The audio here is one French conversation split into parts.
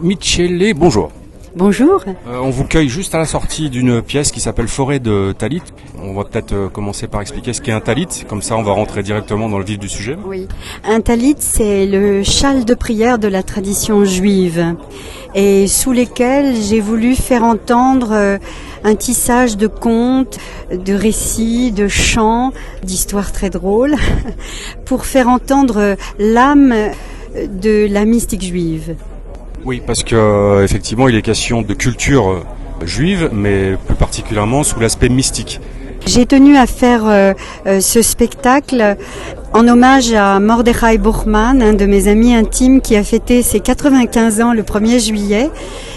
Michele, bonjour. Bonjour. On vous cueille juste à la sortie d'une pièce qui s'appelle Forêt de Talit. On va peut-être commencer par expliquer ce qu'est un talit, comme ça on va rentrer directement dans le vif du sujet. Oui. Un talit, c'est le châle de prière de la tradition juive et sous lesquels j'ai voulu faire entendre un tissage de contes, de récits, de chants, d'histoires très drôles pour faire entendre l'âme de la mystique juive. Oui, parce que effectivement il est question de culture juive, mais plus particulièrement sous l'aspect mystique. J'ai tenu à faire ce spectacle en hommage à Mordechai Buchman, un de mes amis intimes qui a fêté ses 95 ans le 1er juillet.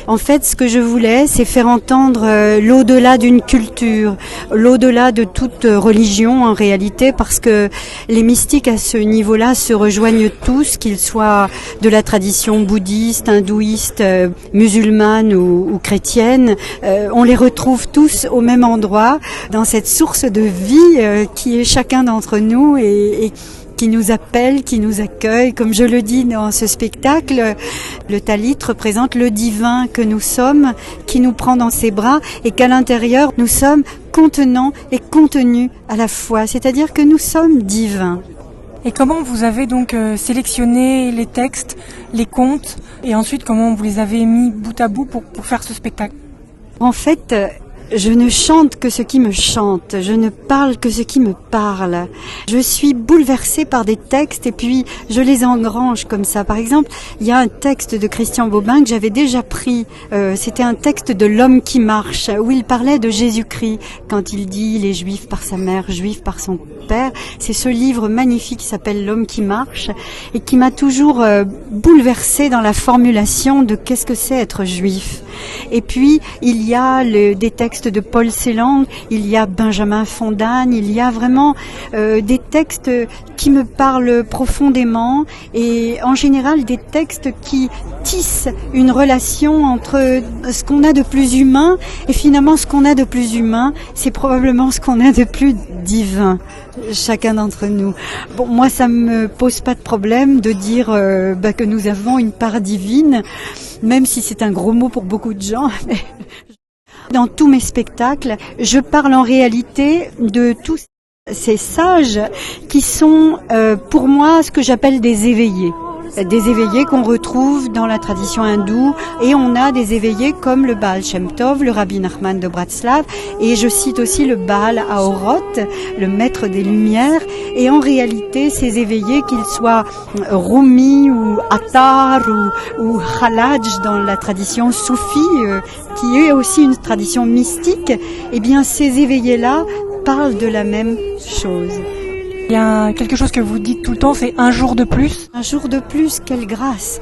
En fait, ce que je voulais, c'est faire entendre l'au-delà d'une culture, l'au-delà de toute religion en réalité, parce que les mystiques à ce niveau-là se rejoignent tous, qu'ils soient de la tradition bouddhiste, hindouiste, musulmane ou chrétienne. On les retrouve tous au même endroit, dans cette source de vie qui est chacun d'entre nous et qui nous appelle, qui nous accueille. Comme je le dis dans ce spectacle, le talit représente le divin que nous sommes, qui nous prend dans ses bras et qu'à l'intérieur, nous sommes contenants et contenus à la fois. C'est-à-dire que nous sommes divins. Et comment vous avez donc sélectionné les textes, les contes, et ensuite comment vous les avez mis bout à bout pour faire ce spectacle ? En fait, je ne chante que ce qui me chante, je ne parle que ce qui me parle. Je suis bouleversée par des textes et puis je les engrange comme ça. Par exemple, il y a un texte de Christian Bobin que j'avais déjà pris. C'était un texte de L'homme qui marche, où il parlait de Jésus-Christ quand il dit « il est juif par sa mère, juif par son père ». C'est ce livre magnifique qui s'appelle L'homme qui marche et qui m'a toujours bouleversée dans la formulation de qu'est-ce que c'est être juif. Et puis, il y a des textes de Paul Celan, il y a Benjamin Fontaine, il y a vraiment des textes qui me parlent profondément et en général des textes qui tissent une relation entre ce qu'on a de plus humain et finalement ce qu'on a de plus humain, c'est probablement ce qu'on a de plus divin, chacun d'entre nous. Bon, moi ça me pose pas de problème de dire que nous avons une part divine, même si c'est un gros mot pour beaucoup de gens. Dans tous mes spectacles, je parle en réalité de tous ces sages qui sont pour moi ce que j'appelle des éveillés. Des éveillés qu'on retrouve dans la tradition hindoue et on a des éveillés comme le Baal Shem Tov, le Rabbi Nachman de Bratslav et je cite aussi le Baal Haorot, le maître des lumières et en réalité ces éveillés qu'ils soient Rumi ou Attar ou Khalaj dans la tradition soufie qui est aussi une tradition mystique, eh bien ces éveillés-là parlent de la même chose. Il y a quelque chose que vous dites tout le temps, c'est un jour de plus. Un jour de plus, quelle grâce!